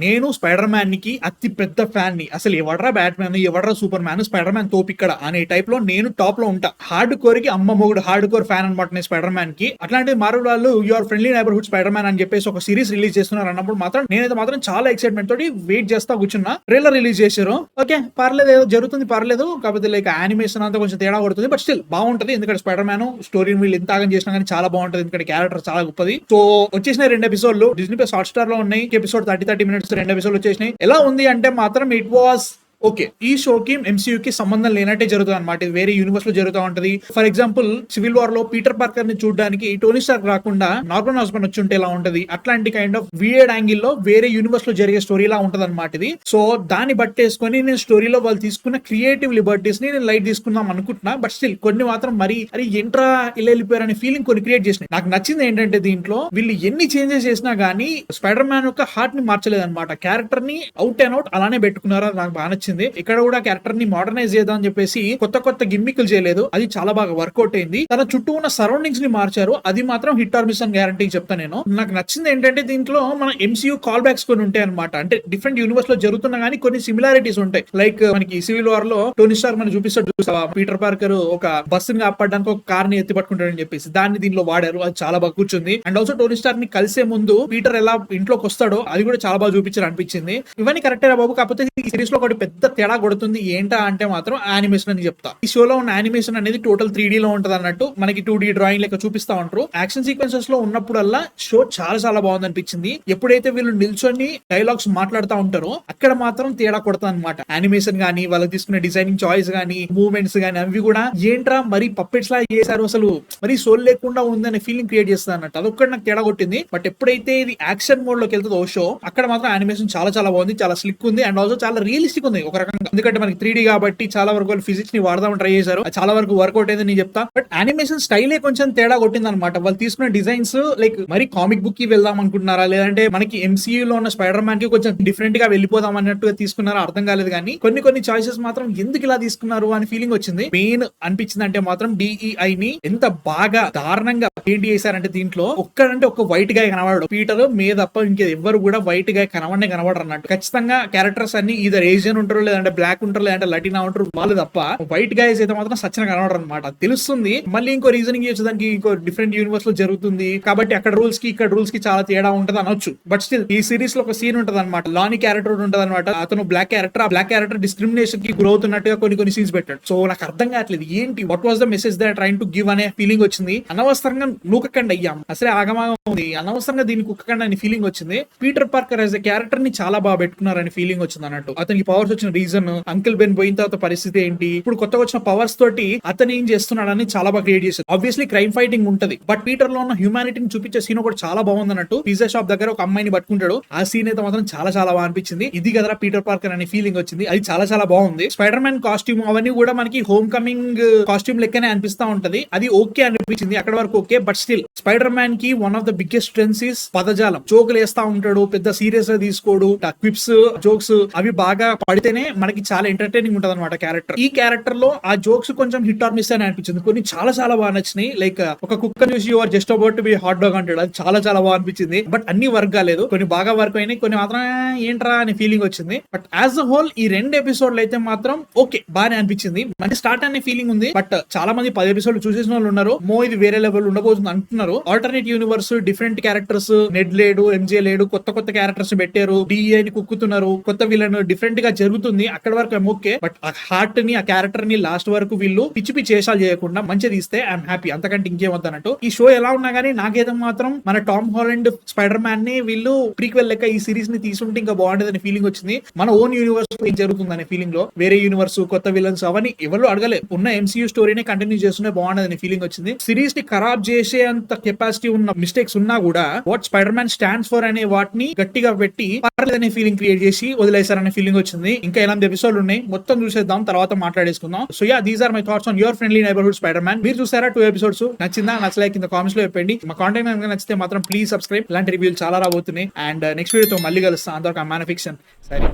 నేను spider Man కి అతి పెద్ద ఫ్యాన్ ని. అసలు ఎవడ్రా బ్యాట్ మ్యాన్, ఎవడ్రా సూపర్ మ్యాన్, స్పైడర్ మ్యాన్ తోపిక్కడ అనే టైప్ లో నేను టాప్ లో ఉంటా. హార్డ్ కోర్ కి అమ్మ మొగుడు హార్డ్ కోర్ ఫ్యాన్ అనమాట నేను స్పైడర్ మ్యాన్ కి. అట్లాంటి మార్వెల్ వాళ్ళు your friendly neighbourhood Spider man అని చెప్పేసి ఒక సిరీస్ రిలీజ్ చేస్తున్నారు అన్నప్పుడు మాత్రం నేనైతే మాత్రం చాలా ఎక్సైట్మెంట్ తోటి వెయిట్ చేస్తా కూర్చున్నా. ట్రైలర్ రిలీజ్ చేశారు, ఓకే పర్లేదు, ఏదో జరుగుతుంది పర్లేదు. కాకపోతే లైక్ యానిమేషన్ అంతా కొంచెం తేడా కొడుతుంది, బట్ స్టిల్ బాగుంటది. ఎందుకంటే స్పైడర్ మ్యాన్ స్టోరీ వీళ్ళు ఎంత ఆగం చేసినా కానీ చాలా బాగుంటది, ఎందుకంటే క్యారెక్టర్ చాలా గొప్పది. సో వచ్చేసిన 2 ఎపిసోడ్లు డిజ్నీ ప్లస్ హాట్ స్టార్ లో ఉన్నాయి. ఎపిసోడ్ 30 minutes 2 ఎపిసోడ్లు వచ్చేసినాయి. ఎలా ఉంది అంటే మాత్రం ఇట్ వాస్ ఓకే. ఈ షోకి MCU కి సంబంధం లేనట్టే జరుగుతుంది అనమాట. ఇది వేరే యూనివర్స్ లో జరుగుతూ ఉంటది. ఫర్ ఎగ్జాంపుల్ సివిల్ వార్ లో పీటర్ పార్కర్ ని చూడడానికి టోనీ స్టార్క్ రాకుండా నార్మన్ ఆస్బార్న్ వచ్చి ఉంటే ఎలా ఉంటది, అట్లాంటి కైండ్ ఆఫ్ వియర్డ్ యాంగిల్ లో వేరే యూనివర్స్ లో జరిగే స్టోరీ లా ఉంటది అనమాట ఇది. సో దాన్ని బట్టేసుకొని నేను స్టోరీలో వాళ్ళు తీసుకున్న క్రియేటివ్ లిబర్టీస్ ని నేను లైట్ తీసుకుందాం అనుకుంటున్నా. బట్ స్టిల్ కొన్ని మాత్రం మరి అరే ఎంట్రా ఇలా వెళ్ళిపోయారు అనే ఫీలింగ్ కొన్ని క్రియేట్ చేసినాయి. నాకు నచ్చింది ఏంటంటే దీంట్లో వీళ్ళు ఎన్ని చేంజెస్ చేసినా గానీ స్పైడర్ మ్యాన్ యొక్క హార్ట్ ని మార్చలేదు అనమాట. క్యారెక్టర్ ని అవుట్ అండ్ అవుట్ అలానే పెట్టుకున్నారా, నాకు బాగా నచ్చింది. ఇక్కడ కూడా క్యారెక్టర్ ని మోడర్నైజ్ చేద్దాం అని చెప్పేసి కొత్త కొత్త గిమ్మిక్లు చేయలేదు, అది చాలా బాగా వర్కౌట్ అయింది. తన చుట్టూ ఉన్న సరౌండింగ్స్ ని మార్చారు, అది మాత్రం హిట్ ఆర్ మిస్ అని గ్యారంటీ చెప్తా నేను. నాకు నచ్చింది ఏంటంటే దీంట్లో మన MCU కాల్ బ్యాక్స్ కొన్ని ఉంటాయి అనమాట. అంటే డిఫరెంట్ యూనివర్స్ లో జరుగుతున్నా గానీ కొన్ని సిమిలారిటీస్ ఉంటాయి. లైక్ మనకి సివిల్ వార్ లో టోనీ స్టార్ మనం చూపిస్తాడు చూస్తావా, పీటర్ పార్కర్ ఒక బస్సుని కాపాడడానికి ఒక కార్ ని ఎత్తి పట్టుకుంటాడని చెప్పేసి దాన్ని దీనిలో వాడారు, అది చాలా బాగా కూర్చుంది. అండ్ ఆల్సో టోనీ స్టార్ ని కలిసే ముందు పీటర్ ఎలా ఇంట్లోకి వస్తాడో అది కూడా చాలా బాగా చూపించారు అనిపించింది. ఇవన్నీ కరెక్టేరా బాబు, కాకపోతే ఈ సిరీస్ లో ఒకటి పెద్ద తేడా కొడుతుంది ఏంటా అంటే మాత్రం యానిమేషన్ అని చెప్తా. ఈ షోలో ఉన్న యానిమేషన్ అనేది టోటల్ 3D లో ఉంటది అన్నట్టు, మనకి 2D డ్రాయింగ్ లెక్క చూపిస్తా ఉంటారు. యాక్షన్ సీక్వెన్సెస్ లో ఉన్నప్పుడల్లా షో చాలా చాలా బాగుంది అనిపించింది. ఎప్పుడైతే వీళ్ళు నిల్చొని డైలాగ్స్ మాట్లాడుతూ ఉంటారో అక్కడ మాత్రం తేడా కొడతా అనమాట. యానిమేషన్ గానీ వాళ్ళకి తీసుకునే డిజైనింగ్ చాయిస్ గానీ మూవ్మెంట్స్ గానీ అవి కూడా ఏంట్రా మరి పప్పెట్స్ లా చేశారు, అసలు మరి సోల్ లేకుండా ఉందనే ఫీలింగ్ క్రియేట్ చేస్తుంది అన్నట్టు. అదొక్కటి నాకు తేడా కొట్టింది. బట్ ఎప్పుడైతే ఇది యాక్షన్ మోడ్ లోకి వెళ్తుందో షో అక్కడ మాత్రం యానిమేషన్ చాలా చాలా బాగుంది, చాలా స్లిక్ ఉంది. అండ్ ఆల్సో చాలా రియలిస్టిక్ ఉంది ఒక రకంగా. ఎందుకంటే మనకి 3D కాబట్టి చాలా వరకు వాళ్ళు ఫిజిక్స్ ని వాడదామని ట్రై చేశారు, చాలా వరకు వర్కౌట్ అయింది నేను చెప్తా. బట్ యానిమేషన్ స్టైలే కొంచెం తేడా కొట్టింది అనమాట. వాళ్ళు తీసుకున్న డిజైన్స్ లైక్ మరి కామిక్ బుక్ కి వెళ్దాం అనుకుంటున్నారా, లేదంటే మనకి MCU లో ఉన్న స్పైడర్ మ్యాన్ కి కొంచెం డిఫరెంట్ గా వెళ్ళిపోదాం అన్నట్టుగా తీసుకున్నారా అర్థం కాలేదు. కానీ కొన్ని చాయిసెస్ మాత్రం ఎందుకు ఇలా తీసుకున్నారు అని ఫీలింగ్ వచ్చింది. మెయిన్ అనిపించింది అంటే మాత్రం DEI ని ఎంత బాగా దారుణంగా పెయింట్ చేశారంటే దీంట్లో ఒక్కడంటే ఒక వైట్ గా కనబడడు. పీటర్ మీద తప్ప ఇంకే ఎవ్వరు కూడా వైట్ గా కనబడరు అన్నట్టు. ఖచ్చితంగా క్యారెక్టర్స్ అన్ని ఈదర్ ఏజియన్ ఉంటారు, లేదంటే బ్లాక్ ఉంటారు, లేదంటే లటినా ఉంటారు, వాళ్ళు తప్ప వైట్ గైస్ అయితే మాత్రం సచ్చిన కనబడరు అనమాట. తెలుస్తుంది. మళ్ళీ ఇంకో రీజనింగ్ చేయొచ్చు, దానికి ఇంకో డిఫరెంట్ యూనివర్స్ లో జరుగుతుంది కాబట్టి అక్కడ రూల్స్ కి ఇక్కడ రూల్స్ కి చాలా తేడా ఉంటది అనొచ్చు. బట్ స్టిల్ ఈ సిరీస్ లో ఒక సీన్ ఉంటది అనమాట, లానీ క్యారెక్టర్ ఉంటది అనమాట. అతను బ్లాక్ క్యారెక్టర్, ఆ బ్లాక్ క్యారెక్టర్ డిస్క్రిమినేషన్ కి గురవుతున్నట్టుగా కొన్ని సీన్స్ పెట్టాడు. సో నాకు అర్థం కావట్లేదు ఏంటి, what was the message they are trying to give అనే ఫీలింగ్ వచ్చింది. అనవసరంగా నూకకండి అయ్యాం, అసలే ఆగమాగం ఉంది, అనవసరంగా దీన్ని కుక్కకండి అనే ఫీలింగ్ వచ్చింది. Peter Parker as a character ని చాలా బాగా పెట్టుకున్నారని ఫీలింగ్ వచ్చింది అన్నట్టు. అతనికి పవర్స్ వచ్చిన రీజన్, అంకిల్ బెన్ పోయిన తర్వాత పరిస్థితి ఏంటి, ఇప్పుడు కొత్తగా వచ్చిన పవర్స్ తోటి అతను ఏం చేస్తున్నాడని చాలా బాగా క్రియేట్ చేశారు. ఆబ్వియస్లీ క్రైమ్ ఫైటింగ్ ఉంటది, బట్ పీటర్ లో ఉన్న హ్యూమానిటీని చూపించే సీన్ కూడా చాలా బాగుంది అన్నట్టు. పిజ్జా షాప్ దగ్గర ఒక అమ్మాయిని పట్టుకుంటాడు, ఆ సీన్ అయితే మాత్రం చాలా చాలా బాగా అనిపించింది. ఇది కదరా పీటర్ పార్కర్ అనే ఫీలింగ్ వచ్చింది, అది చాలా చాలా బాగుంది. స్పైడర్ మ్యాన్ కాస్ట్యూమ్ అవన్నీ కూడా మనకి హోమ్ కమింగ్ కాస్ట్యూమ్ లెక్కనే అనిపిస్తా ఉంటది, అది ఓకే అనిపించింది అక్కడ వరకు okay. But still Spider Man కి one of the biggest strengths is పదజాలం. జోకులు వేస్తా ఉంటాడు, పెద్ద సీరియస్ గా తీసుకోడు, క్విప్స్ జోక్స్ అవి బాగా పడితేనే మనకి చాలా ఎంటర్టైనింగ్ ఉంటది అనమాట క్యారెక్టర్. ఈ క్యారెక్టర్ లో ఆ జోక్స్ కొంచెం హిట్ ఆర్ మిస్ అని అనిపించింది. కొన్ని చాలా చాలా బాగా నచ్చినాయి. లైక్ ఒక కుక్క చూసి you are just about to be hot dog అంటాడు, అది చాలా చాలా బాగా అనిపించింది. బట్ అన్ని వర్క్ కాలేదు, కొన్ని బాగా వర్క్ అయినాయి, కొన్ని మాత్రం ఏంట్రా అనే ఫీలింగ్ వచ్చింది. బట్ యాజ్ అ హోల్ ఈ 2 ఎపిసోడ్లు అయితే మాత్రం ఓకే బాగానే అనిపించింది. మంచి స్టార్ట్ అనే ఫీలింగ్ ఉంది. బట్ చాలా మంది 10 ఎపిసోడ్లు చూసేసిన వాళ్ళు ఉన్నారు, ఇది వేరే లెవెల్ ఉండబోతుంది అంటున్నారు. ఆల్టర్నేట్ యూనివర్స్, డిఫరెంట్ క్యారెక్టర్స్, నెడ్ లేడు, MJ లేడు, కొత్త క్యారెక్టర్స్ పెట్టారు, DEI ని కుక్కుతున్నారు, కొత్త విలన్, డిఫరెంట్ గా జరుగుతుంది. అక్కడ వరకు ఓకే. బట్ ఆ హార్ట్ ని, ఆ క్యారెక్టర్ ని లాస్ట్ వరకు వీళ్ళు పిచ్చి చేసాలు చేయకుండా మంచిది ఇస్తే ఐఎమ్ హ్యాపీ, అంతకంటే ఇంకేమొద్దన్నట్టు. ఈ షో ఎలా ఉన్నా గానీ నాకైతే మాత్రం మన టామ్ హాలండ్ స్పైడర్ మ్యాన్ ని వీళ్ళు ప్రీక్వెల్ లెక్క ఈ సిరీస్ ని తీసుకుంటే ఇంకా బాగుండేదని ఫీలింగ్ వచ్చింది. మన ఓన్ యూనివర్స్ ఏం జరుగుతుంది అనే ఫీలింగ్ లో వేరే యూనివర్స్, కొత్త విలన్స్ అవన్నీ ఎవరు అడగలే, ఉన్న MCU స్టోరీని కంటిన్యూ చేస్తూనే బాగుండేదని ఫీలింగ్ వచ్చింది. సిరీస్ ని ఖరాబ్ చేసే అంత కెపాసిటీ ఉన్న మిస్టేక్స్ ఉన్నా కూడా what spider man stands for అనే వాటిని గట్టిగా పెట్టి పర్లేదనే ఫీలింగ్ క్రియేట్ చేసి వదిలేశారనే ఫీలింగ్ వచ్చింది. ఇంకా 8 ఎపిసోడ్లు ఉన్నాయి, మొత్తం చూసేద్దాం, తర్వాత మాట్లాడేసుకుందాం. So yeah, these are my thoughts on your friendly neighbourhood Spider Man. మీరు చూసారా 2 ఎపిసోడ్స్? నచ్చిందా, నచ్చలే కింద కామెంట్స్ లో చెప్పండి. మా కాంటెంట్ కనుక నచ్చితే మాత్రం ప్లీజ్ సబ్స్క్రైబ్, ఇలాంటి రివ్యూలు చాలా రాబోతున్నాయి. అండ్ నెక్స్ట్ వీడియోతో మళ్ళీ కలుస్తాం. అంతవరకు మ్యాన్ ఫిక్షన్ సరే.